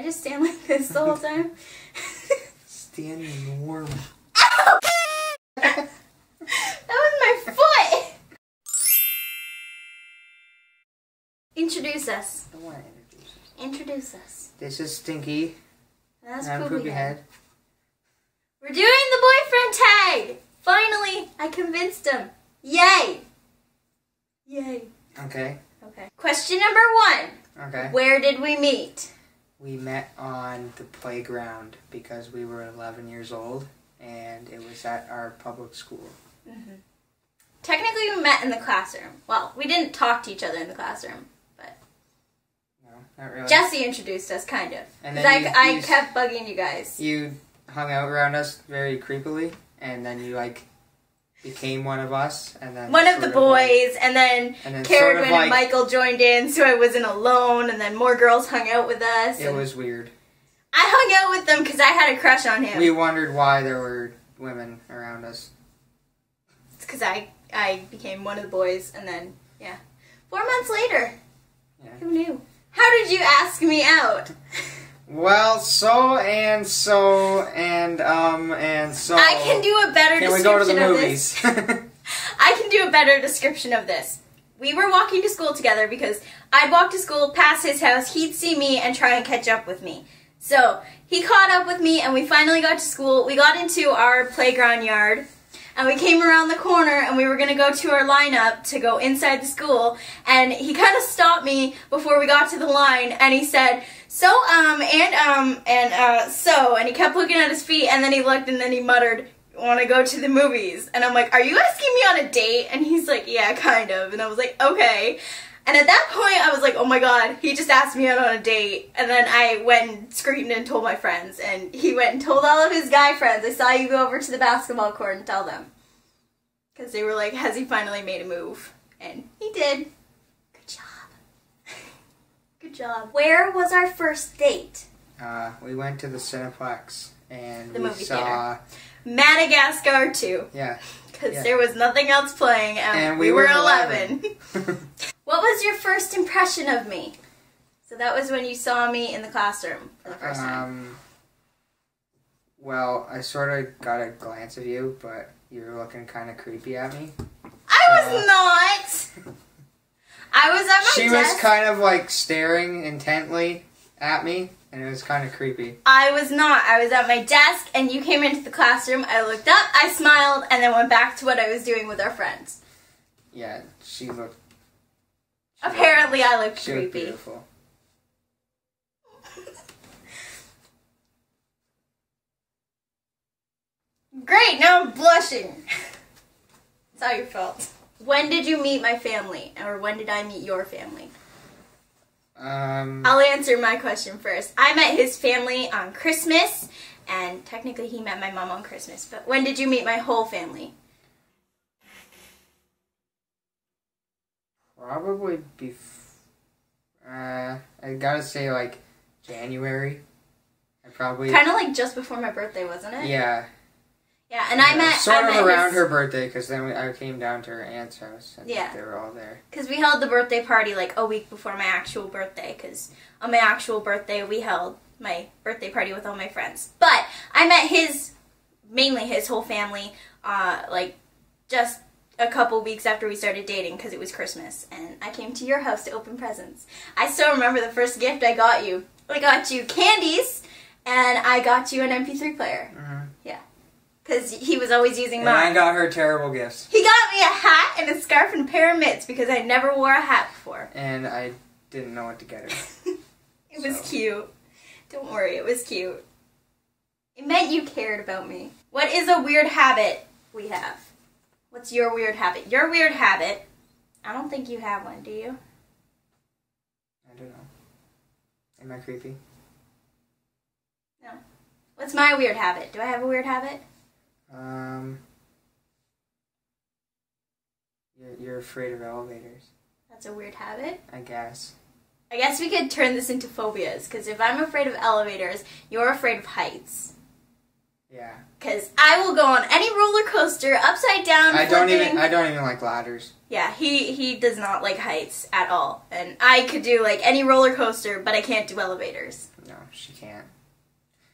I just stand like this the whole time? Stand normal. Ow! That was my foot! Introduce us. I don't want to introduce us. Introduce us. This is Stinky. That's I'm Poopy Head. We're doing the boyfriend tag! Finally, I convinced him. Yay! Yay. Okay. Okay. Question number 1. Okay. Where did we meet? We met on the playground because we were 11 years old, and it was at our public school. Mm-hmm. Technically, we met in the classroom. Well, we didn't talk to each other in the classroom, but... No, not really. Jesse introduced us, kind of. And Because then I kept bugging you guys. You hung out around us very creepily, and then you, became one of us, and then... One of the boys, and then Karen and Michael joined in, so I wasn't alone, and then more girls hung out with us. It was weird. I hung out with them because I had a crush on him. We wondered why there were women around us. It's because I became one of the boys, and then, 4 months later. Yeah. Who knew? How did you ask me out? Well, so. I can do a better description of this. Can we go to the movies? I can do a better description of this. We were walking to school together because I'd walk to school past his house, he'd see me and try and catch up with me. So, he caught up with me and we finally got to school. We got into our playground yard and we came around the corner and we were going to go to our lineup to go inside the school, and he kind of stopped me before we got to the line and he said, so, and he kept looking at his feet, and then he looked, and then he muttered, want to go to the movies? And I'm like, are you asking me on a date? And he's like, yeah, kind of. And I was like, okay. And at that point, I was like, oh my god, he just asked me out on a date. And then I went and screamed and told my friends, and he went and told all of his guy friends, I saw you go over to the basketball court and tell them. Because they were like, has he finally made a move? And he did. Good job. Good job. Where was our first date? We went to the Cineplex, and the we movie saw... theater. Madagascar 2. Yeah. Because there was nothing else playing, and we were 11. What was your first impression of me? So that was when you saw me in the classroom for the first time. Well, I sort of got a glance of you, but you were looking kind of creepy at me. I was not! I was at my desk. She was kind of staring intently at me, and it was kind of creepy. I was not. I was at my desk, and you came into the classroom. I looked up, I smiled, and then went back to what I was doing with our friends. Yeah, she looked... Apparently, I looked she creepy. Looked beautiful. Great, now I'm blushing. That's how you felt. When did you meet my family? Or when did I meet your family? I'll answer my question first. I met his family on Christmas, and technically he met my mom on Christmas. But when did you meet my whole family? Probably I gotta say January. I probably... Kind of just before my birthday, wasn't it? Yeah. Yeah, and I met... Sort of around her birthday, because then I came down to her aunt's house, and yeah, they were all there. Because we held the birthday party a week before my actual birthday, because on my actual birthday we held my birthday party with all my friends. But I met mainly his whole family, just a couple weeks after we started dating, because it was Christmas, and I came to your house to open presents. I still remember the first gift I got you. I got you candies, and I got you an MP3 player. Mm-hmm. Yeah. Because he was always using mine. And I got her terrible gifts. He got me a hat and a scarf and a pair of mitts because I never wore a hat before. And I didn't know what to get her. It was cute. Don't worry, it was cute. It meant you cared about me. What is a weird habit we have? What's your weird habit? Your weird habit, I don't think you have one, do you? I don't know. Am I creepy? No. What's my weird habit? Do I have a weird habit? You're afraid of elevators. That's a weird habit? I guess. I guess we could turn this into phobias, because if I'm afraid of elevators, you're afraid of heights. Yeah. Because I will go on any roller coaster, upside down, I flipping. don't even like ladders. Yeah, he does not like heights at all. And I could do, like, any roller coaster, but I can't do elevators. No, she can't.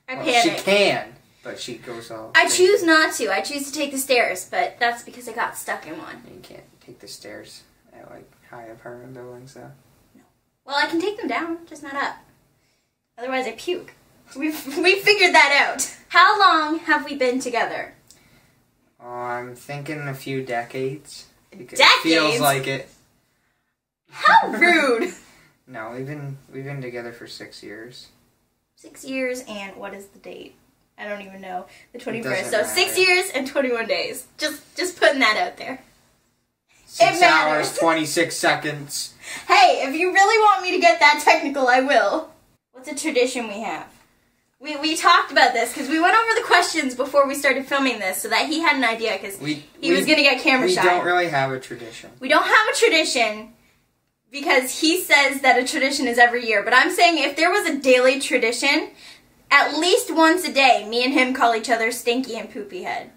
I panic. She can, but she goes all... I choose not to. I choose to take the stairs, but that's because I got stuck in one. You can't take the stairs at, like, high apartment buildings, though. No. Well, I can take them down, just not up. Otherwise, I puke. We figured that out. How long have we been together? Oh, I'm thinking a few decades. Decades? It feels like it. How rude. No, we've been together for 6 years. 6 years and what is the date? I don't even know. The 21st. So matter. 6 years and 21 days. Just putting that out there. 6 hours, 26 seconds. Hey, if you really want me to get that technical, I will. What's a tradition we have? We talked about this because we went over the questions before we started filming this so that he had an idea because he was going to get camera shy. We don't really have a tradition. We don't have a tradition because he says that a tradition is every year. But I'm saying if there was a daily tradition, at least once a day, me and him call each other Stinky and Poopy Head.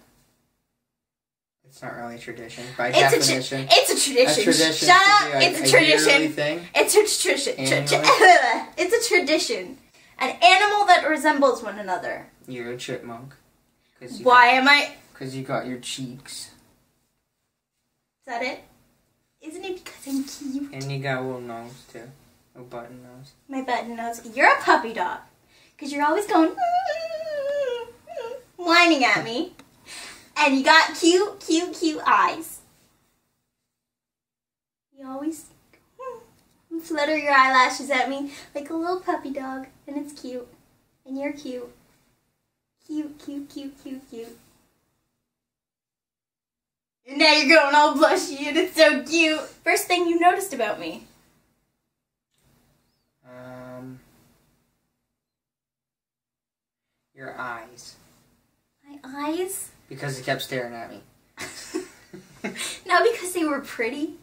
It's not really a tradition. By definition. It's a tradition. A tradition. Shut up. It's a tradition. Thing? It's a tradition. It's a tradition. An animal that resembles one another. You're a chipmunk. Why am I? Because you got your cheeks. Is that it? Isn't it because I'm cute? And you got a little nose, too. A button nose. My button nose. You're a puppy dog. Because you're always going, whining at me. And you got cute eyes. You always flutter your eyelashes at me like a little puppy dog. And it's cute. And you're cute. Cute. And now you're going all blushy and it's so cute. First thing you noticed about me. Your eyes. My eyes? Because you kept staring at me. Not because they were pretty.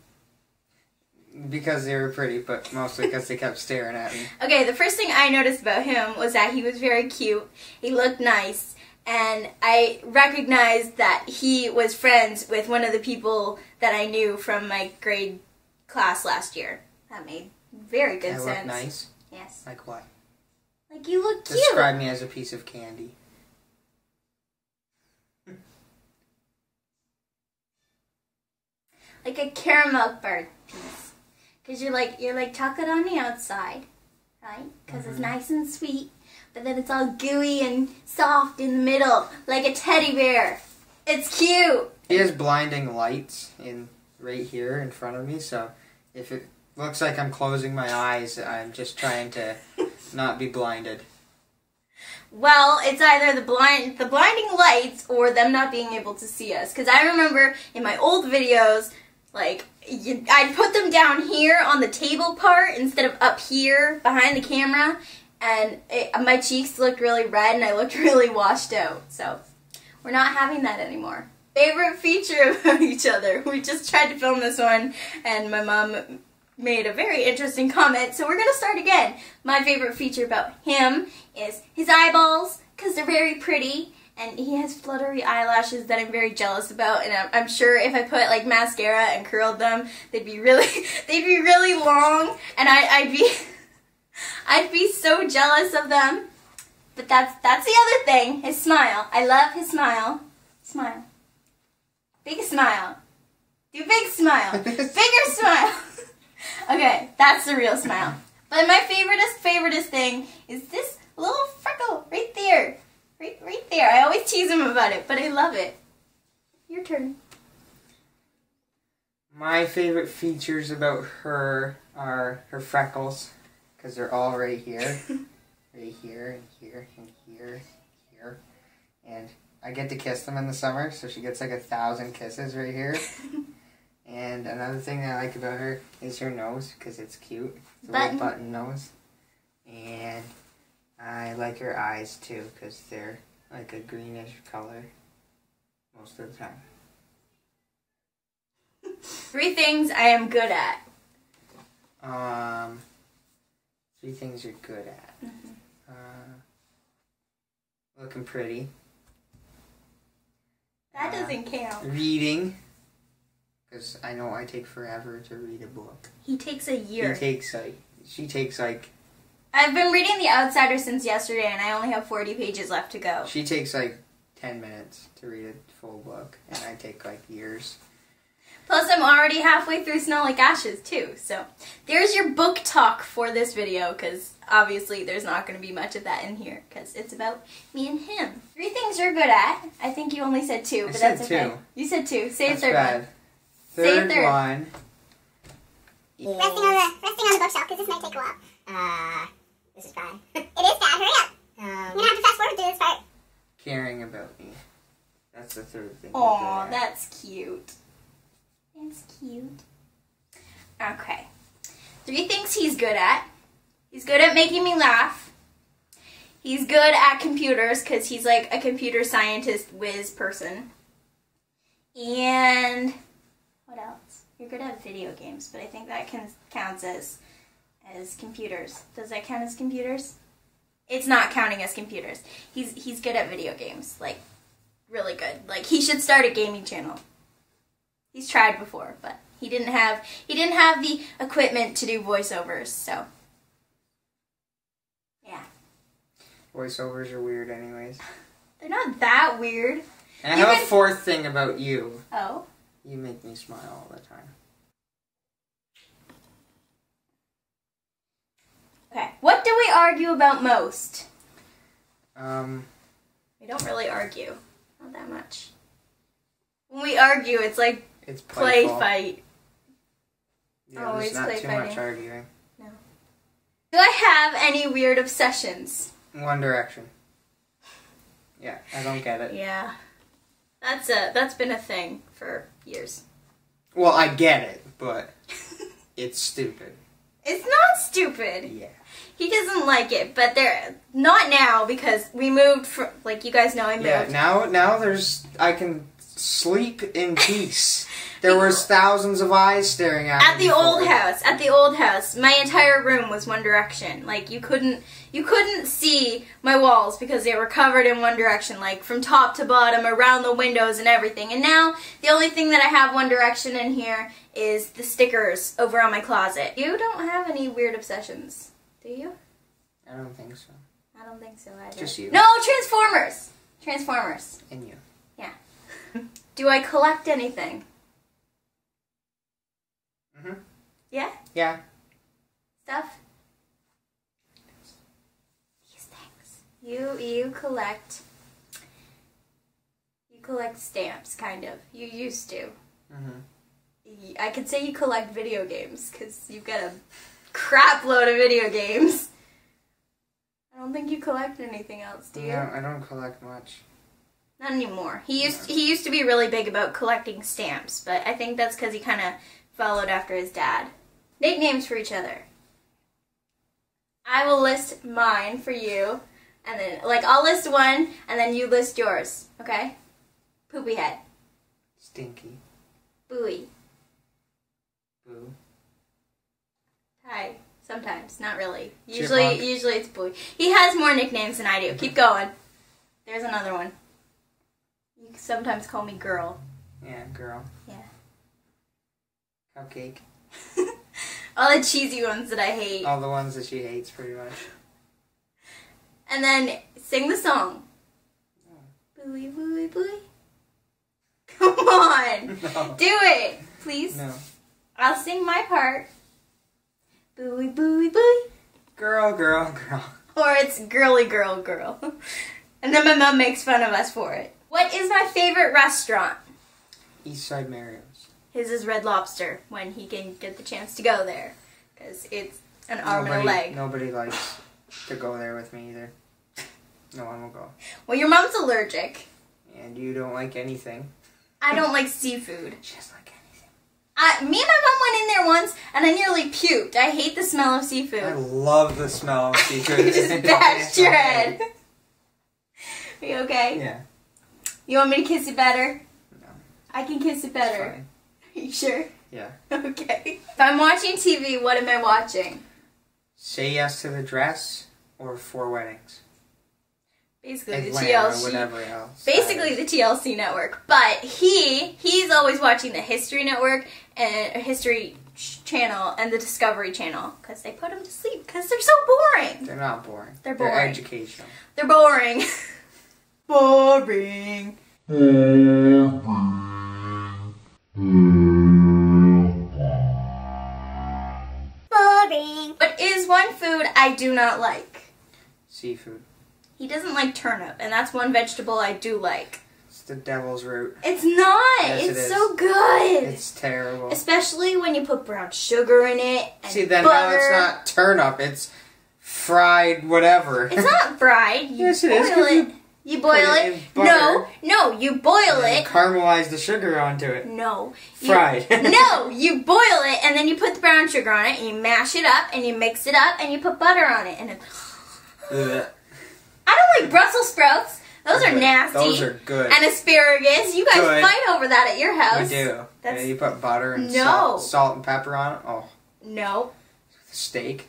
Because they were pretty, but mostly because they kept staring at me. Okay, the first thing I noticed about him was that he was very cute. He looked nice. And I recognized that he was friends with one of the people that I knew from my grade class last year. That made very good sense. I look nice? Yes. Like what? Like you look cute. Describe me as a piece of candy. Like a caramel bar piece. Because you're like chocolate on the outside, right? Because it's nice and sweet. But then it's all gooey and soft in the middle, like a teddy bear. It's cute. He has blinding lights right here in front of me, so if it looks like I'm closing my eyes, I'm just trying to not be blinded. Well, it's either the blinding lights or them not being able to see us. Because I remember in my old videos, like, I'd put them down here on the table part instead of up here behind the camera. And my cheeks looked really red and I looked really washed out. So, we're not having that anymore. Favorite feature about each other. We just tried to film this one and my mom made a very interesting comment. So we're going to start again. My favorite feature about him is his eyeballs because they're very pretty. And he has fluttery eyelashes that I'm very jealous about. And I'm sure if I put like mascara and curled them, they'd be really long. And I'd be so jealous of them. But that's the other thing, his smile. I love his smile. Smile. Big smile. Do big smile. Bigger smile. Okay, that's the real smile. But my favoriteest thing is this little freckle right there. Right there. I always tease him about it, but I love it. Your turn. My favorite features about her are her freckles. Because they're all right here. Right here, and here, and here, here. And I get to kiss them in the summer, so she gets like 1,000 kisses right here. And another thing that I like about her is her nose, because it's cute. It's a little button nose. And I like her eyes too, because they're like a greenish color most of the time. 3 things I am good at. 3 things you're good at. Looking pretty. That doesn't count. Reading. Because I know I take forever to read a book. He takes a year. She takes like... I've been reading The Outsider since yesterday, and I only have 40 pages left to go. She takes like 10 minutes to read a full book, and I take like years. Plus, I'm already halfway through Smell Like Ashes, too. So, there's your book talk for this video, because obviously there's not going to be much of that in here, because it's about me and him. 3 things you're good at. I think you only said 2, but that's okay. 2. You said 2. Say That's a third bad. one. Third Say a third one. Resting on the bookshelf, because this might take a while. This is bad. It is bad. Hurry up. You're going to have to fast forward through this part. Caring about me. That's the third thing. Aw, that's cute. That's cute. Okay. 3 things he's good at. He's good at making me laugh. He's good at computers, because he's like a computer scientist whiz person. And what else? You're good at video games, but I think that counts as computers. Does that count as computers? It's not counting as computers. He's good at video games, like really good. Like he should start a gaming channel. He's tried before, but he didn't have the equipment to do voiceovers, so yeah. Voiceovers are weird anyways. They're not that weird. And I have a 4th thing about you. Oh? You make me smile all the time. Okay. What do we argue about most? We don't really argue. Not that much. When we argue, it's like it's play playful. fight. Yeah, Always there's not play too fighting. much arguing. No. Do I have any weird obsessions? One Direction. Yeah, I don't get it. Yeah. That's been a thing for years. Well, I get it, but it's stupid. It's not stupid. Yeah. He doesn't like it, but they're not now because we moved from, like you guys know I moved. Yeah, now I can sleep in peace. There was thousands of eyes staring at me. At the old house, my entire room was One Direction. Like you couldn't see my walls because they were covered in One Direction, like from top to bottom, around the windows and everything. And now the only thing that I have One Direction in here is the stickers over on my closet. You don't have any weird obsessions, do you? I don't think so. I don't think so either. Just you. No, Transformers. Transformers. And you. Yeah. Do I collect anything? Mhm. Yeah? Yeah. Stuff? These things. You collect stamps, kind of. You used to. Mhm. I could say you collect video games, because you've got a crap load of video games. I don't think you collect anything else, do you? No, I don't collect much. Not anymore. He used to be really big about collecting stamps, but I think that's because he kind of followed after his dad. Nicknames for each other. I will list mine for you, and then, like, I'll list one, and then you list yours, okay? Poopy head. Stinky. Buoy. Boo. Hi. Sometimes, not really. Chipmunk. Usually it's Buoy. He has more nicknames than I do. Keep going. There's another one. You sometimes call me girl. Yeah, girl. Yeah. Cupcake. All the cheesy ones that I hate. All the ones that she hates, pretty much. And then sing the song. Oh. Buoy, buoy, buoy. Come on. No. Do it, please. No. I'll sing my part. Buoy, buoy, buoy. Girl, girl, girl. Or it's girly girl, girl. And then my mom makes fun of us for it. What is my favorite restaurant? Eastside Mario's. His is Red Lobster, when he can get the chance to go there. Because it's an arm and a leg. Nobody likes to go there with me either. No one will go. Well, your mom's allergic. And you don't like anything. I don't like seafood. She doesn't like anything. Me and my mom went in there once, and I nearly puked. I hate the smell of seafood. I love the smell of seafood. You just bashed your head. Are you okay? Yeah. You want me to kiss it better? No. I can kiss it better. Fine. Are you sure? Yeah. Okay. If I'm watching TV, what am I watching? Say Yes to the Dress or 4 Weddings. Basically the Atlanta, TLC. whatever else. Basically the TLC network. But he's always watching the History Network and History Channel and the Discovery Channel because they put him to sleep because they're so boring. They're not boring. They're boring. They're educational. They're boring. Boring. Boring. What is one food I do not like? Seafood. He doesn't like turnip, and that's one vegetable I do like. It's the devil's root. It's not. Yes, it's it is. so good. It's terrible. Especially when you put brown sugar in it and See, then butter. now it's not turnip. It's fried whatever. It's not fried. You Yes, it is, boil 'cause it. You boil put it it. in butter. No, you boil And it. caramelize the sugar onto it. No. Fried. No, you boil it and then you put the brown sugar on it and you mash it up and you mix it up and you put butter on it and Ugh. I don't like Brussels sprouts. Those are Good. nasty. Those are good. And asparagus. You guys Good. fight over that at your We house. do. That's- Yeah, you put butter and No. salt and pepper on it. Oh, No. steak.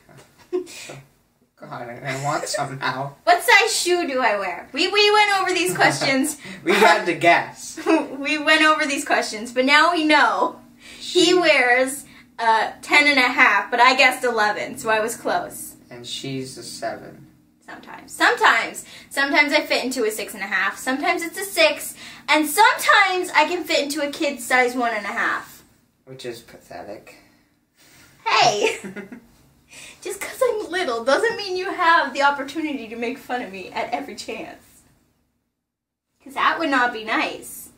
God, I want some now. What size shoe do I wear? We went over these questions. We had to guess. We went over these questions, but now we know. He wears 10 and a half, but I guessed 11, so I was close. And she's a 7. Sometimes I fit into a 6.5. Sometimes it's a 6, and sometimes I can fit into a kid's size 1.5. Which is pathetic. Hey, just because I'm little doesn't mean you have the opportunity to make fun of me at every chance. Because that would not be nice.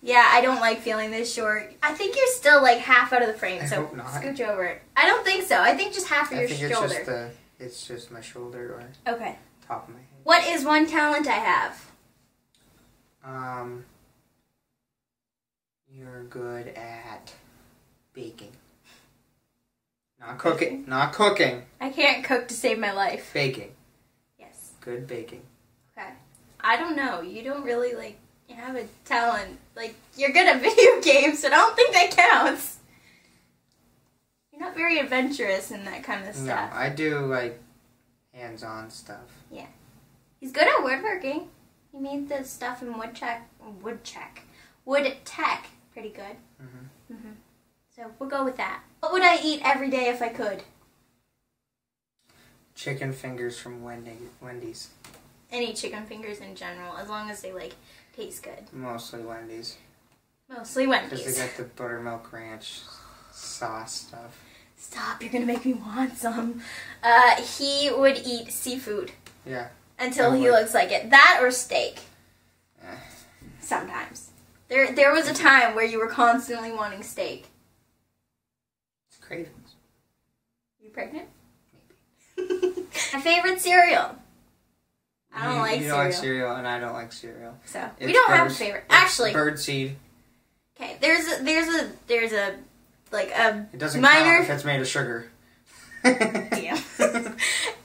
Yeah, I don't like feeling this short. I think you're still like half out of the frame, I so hope not. scooch over it. I don't think so. I think just half of I your think shoulder. it's just my shoulder or Okay. top of my head. What is one talent I have? You're good at baking. Not cooking. Not cooking. I can't cook to save my life. Baking. Yes. Good baking. Okay. I don't know. You don't really like have a talent. Like you're good at video games, but I don't think that counts. You're not very adventurous in that kind of No, stuff. I do like hands-on stuff. He's good at woodworking. He made the stuff in wood tech pretty good. So we'll go with that. What would I eat every day if I could? Chicken fingers from Wendy's. Any chicken fingers in general, as long as they like taste good. Mostly Wendy's. Mostly Because Wendy's. they got the buttermilk ranch sauce stuff. Stop, you're gonna make me want some. He would eat seafood. Yeah. Until I he would. looks like it. That or steak. Eh. Sometimes. There was a time where you were constantly wanting steak. It's cravings. You pregnant? Maybe. My favorite cereal. I don't like you cereal. don't like cereal, and I don't like cereal. So we It's don't have a bird- favorite. it's Actually, birdseed. okay. There's a like a It doesn't minor. count if it's made of sugar. Damn.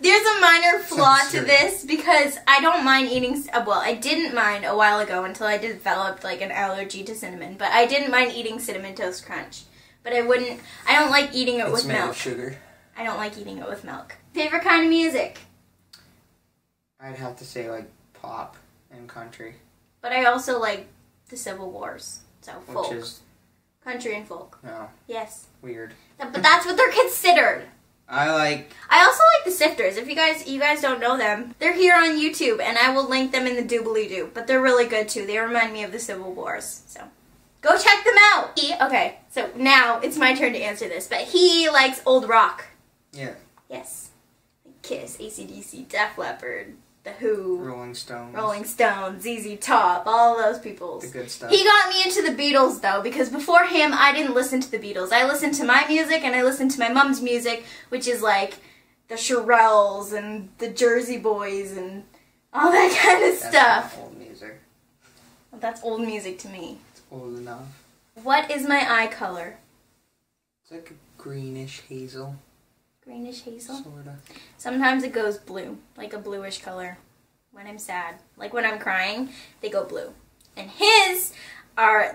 There's a minor flaw to Cereal. this because I don't mind eating. Well, I didn't mind a while ago until I developed like an allergy to cinnamon. But I didn't mind eating Cinnamon Toast Crunch. But I don't like eating it It's with made milk. of sugar. I don't like eating it with milk. Favorite kind of music? I'd have to say like pop and country, But I also like the Civil Wars. So folk. which is Country and folk. Yes. weird. But that's what they're considered. I like I also like the Sifters. If you guys don't know them, they're here on YouTube, and I will link them in the doobly-doo. But they're really good too. They remind me of the Civil Wars. So go check them out. Okay, so now it's my turn to answer this. But he likes old rock. yeah, Yes. Kiss, AC/DC, Def Leppard, The Who, Rolling Stones, Rolling Stones, ZZ Top, all those people. the good stuff. He got me into the Beatles, though, because before him, I didn't listen to the Beatles. I listened to my music, and I listened to my mom's music, which is like the Shirelles and the Jersey Boys and all that kind of That's stuff. not old music. Well, that's old music to me. It's old enough. What is my eye color? It's like a greenish hazel, Greenish hazel? sorta. Sometimes it goes blue, like a bluish color. When I'm sad. Like when I'm crying, they go blue. And his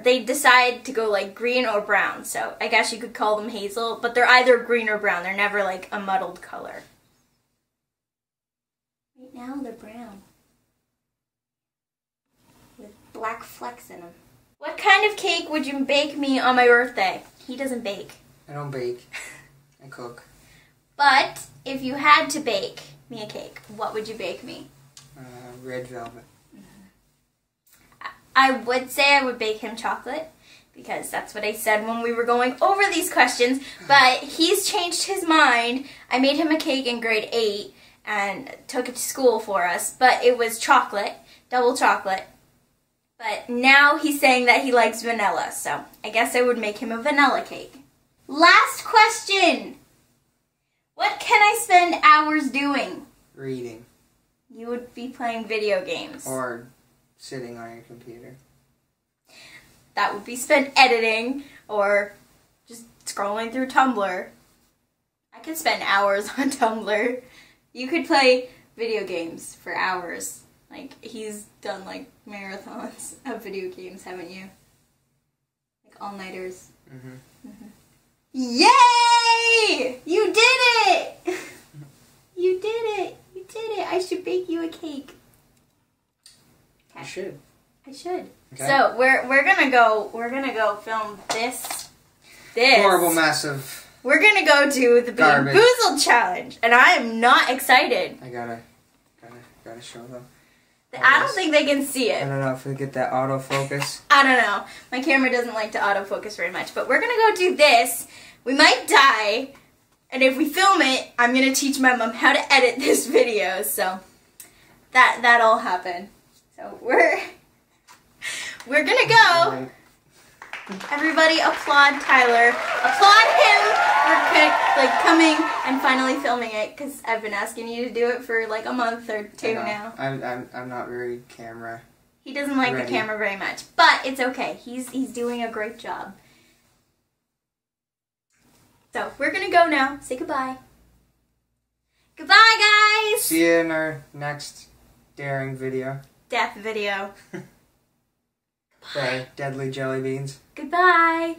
they decide to go like green or brown. So I guess you could call them hazel, but they're either green or brown. They're never like a muddled color. Right now they're brown. black flecks in them. What kind of cake would you bake me on my birthday? He doesn't bake. I don't bake. I cook. But if you had to bake me a cake, what would you bake me? Red velvet. I would say I would bake him chocolate, because that's what I said when we were going over these questions, but he's changed his mind. I made him a cake in grade 8 and took it to school for us, but it was chocolate, double chocolate. But now he's saying that he likes vanilla, so I guess I would make him a vanilla cake. Last question! What can I spend hours doing? Reading. You would be playing video games. Or sitting on your computer. That would be spent editing or just scrolling through Tumblr. I could spend hours on Tumblr. You could play video games for hours. Like, he's done, like, marathons of video games, haven't you? Like, all-nighters. Mm-hmm. Mm-hmm. Yay! You did it! You did it! You did it! I should bake you a cake. Okay. You should. I should. Okay. So we're gonna go film this horrible mess of we're gonna go do the Bean garbage. Boozled challenge, and I am not excited. I gotta show them. I don't think they can see I it. don't know if we get that autofocus. I don't know. My camera doesn't like to autofocus very much, but we're gonna go do this. We might die, and if we film it, I'm gonna teach my mom how to edit this video. So that'll happen. So we're gonna go. Everybody applaud Tyler. Applaud him for coming and finally filming it, because I've been asking you to do it for like a month or two now. I'm not very camera. He doesn't like the camera very much, but it's okay. He's doing a great job. So we're gonna go now. Say goodbye. Goodbye, guys. See you in our next daring video. Death video. For deadly jelly beans. Goodbye.